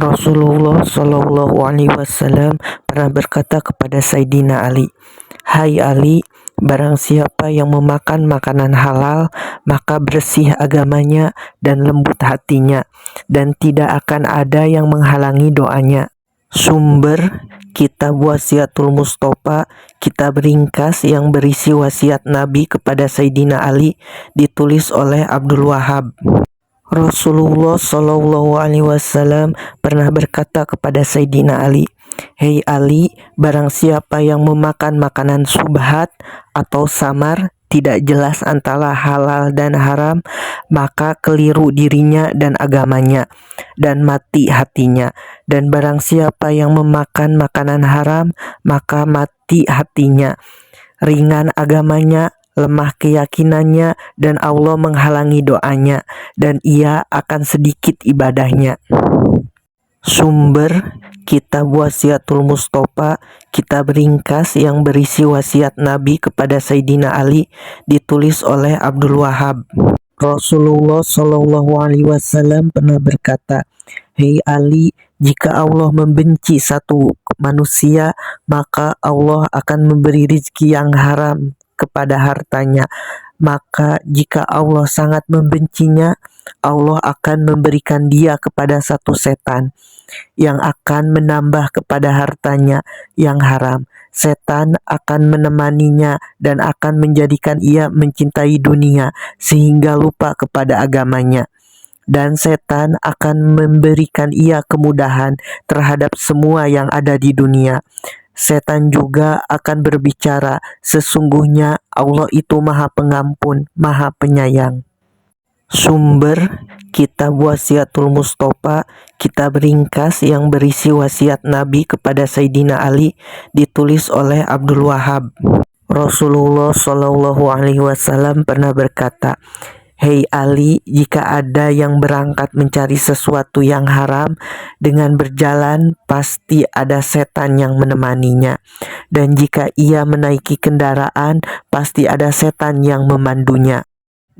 Rasulullah Shallallahu Alaihi Wasallam pernah berkata kepada Sayyidina Ali, "Hai Ali, barang siapa yang memakan makanan halal, maka bersih agamanya dan lembut hatinya, dan tidak akan ada yang menghalangi doanya." Sumber Kitab Wasiatul Mustofa, kitab ringkas yang berisi wasiat Nabi kepada Sayyidina Ali, ditulis oleh Abdul Wahab. Rasulullah Shallallahu Alaihi Wasallam pernah berkata kepada Sayyidina Ali, "Hei Ali, barang siapa yang memakan makanan subhat atau samar, tidak jelas antara halal dan haram, maka keliru dirinya dan agamanya, dan mati hatinya. Dan barang siapa yang memakan makanan haram, maka mati hatinya, ringan agamanya, lemah keyakinannya, dan Allah menghalangi doanya, dan ia akan sedikit ibadahnya." Sumber Kitab Wasiatul Mustofa, kitab ringkas yang berisi wasiat Nabi kepada Sayyidina Ali, ditulis oleh Abdul Wahab. Rasulullah Shallallahu Alaihi Wasallam pernah berkata, "Hei Ali, jika Allah membenci satu manusia, maka Allah akan memberi rizki yang haram kepada hartanya. Maka jika Allah sangat membencinya, Allah akan memberikan dia kepada satu setan yang akan menambah kepada hartanya yang haram. Setan akan menemaninya dan akan menjadikan ia mencintai dunia sehingga lupa kepada agamanya. Dan setan akan memberikan ia kemudahan terhadap semua yang ada di dunia. Setan juga akan berbicara, sesungguhnya Allah itu Maha Pengampun, Maha Penyayang." Sumber Kitab Wasiatul Mustofa, kitab ringkas yang berisi wasiat Nabi kepada Sayyidina Ali, ditulis oleh Abdul Wahab. Rasulullah Shallallahu Alaihi Wasallam pernah berkata, "Hei Ali, jika ada yang berangkat mencari sesuatu yang haram, dengan berjalan pasti ada setan yang menemaninya. Dan jika ia menaiki kendaraan, pasti ada setan yang memandunya.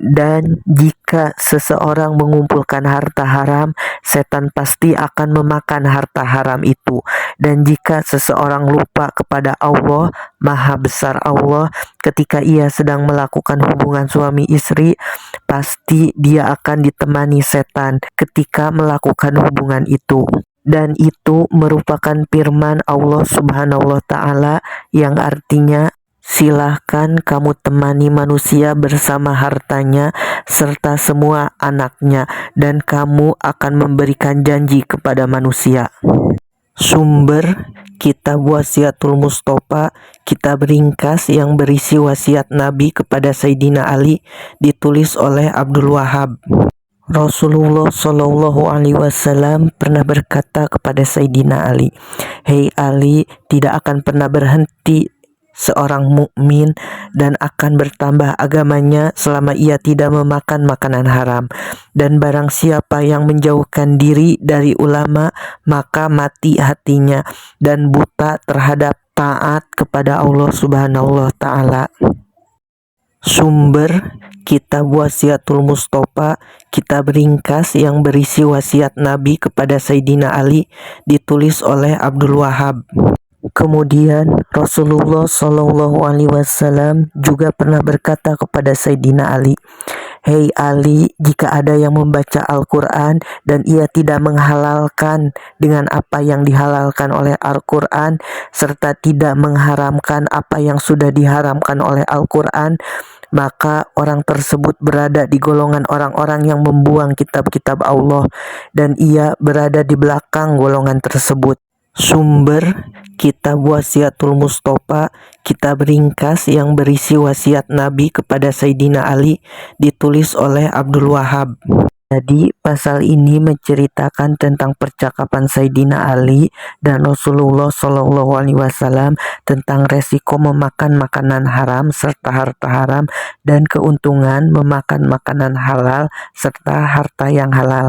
Dan jika seseorang mengumpulkan harta haram, setan pasti akan memakan harta haram itu. Dan jika seseorang lupa kepada Allah, Maha Besar Allah, ketika ia sedang melakukan hubungan suami istri, pasti dia akan ditemani setan ketika melakukan hubungan itu." Dan itu merupakan firman Allah Subhanahu wa Ta'ala yang artinya, "Silahkan kamu temani manusia bersama hartanya serta semua anaknya, dan kamu akan memberikan janji kepada manusia." Sumber Kitab Wasiatul Mustofa, kitab ringkas yang berisi wasiat Nabi kepada Sayyidina Ali, ditulis oleh Abdul Wahab. Rasulullah Shallallahu Alaihi Wasallam pernah berkata kepada Sayyidina Ali, "Hei Ali, tidak akan pernah berhenti seorang mukmin dan akan bertambah agamanya selama ia tidak memakan makanan haram. Dan barang siapa yang menjauhkan diri dari ulama, maka mati hatinya dan buta terhadap taat kepada Allah Subhanahu wa Ta'ala." Sumber Kitab Wasiatul Mustofa, kitab ringkas yang berisi wasiat Nabi kepada Sayyidina Ali, ditulis oleh Abdul Wahab. Kemudian Rasulullah Shallallahu Alaihi Wasallam juga pernah berkata kepada Sayyidina Ali, "Hei Ali, jika ada yang membaca Al-Quran dan ia tidak menghalalkan dengan apa yang dihalalkan oleh Al-Quran, serta tidak mengharamkan apa yang sudah diharamkan oleh Al-Quran, maka orang tersebut berada di golongan orang-orang yang membuang kitab-kitab Allah, dan ia berada di belakang golongan tersebut." Sumber Kitab Wasiatul Mustofa, kitab ringkas yang berisi wasiat Nabi kepada Sayyidina Ali, ditulis oleh Abdul Wahab. Jadi pasal ini menceritakan tentang percakapan Sayyidina Ali dan Rasulullah Shallallahu Alaihi Wasallam tentang resiko memakan makanan haram serta harta haram, dan keuntungan memakan makanan halal serta harta yang halal.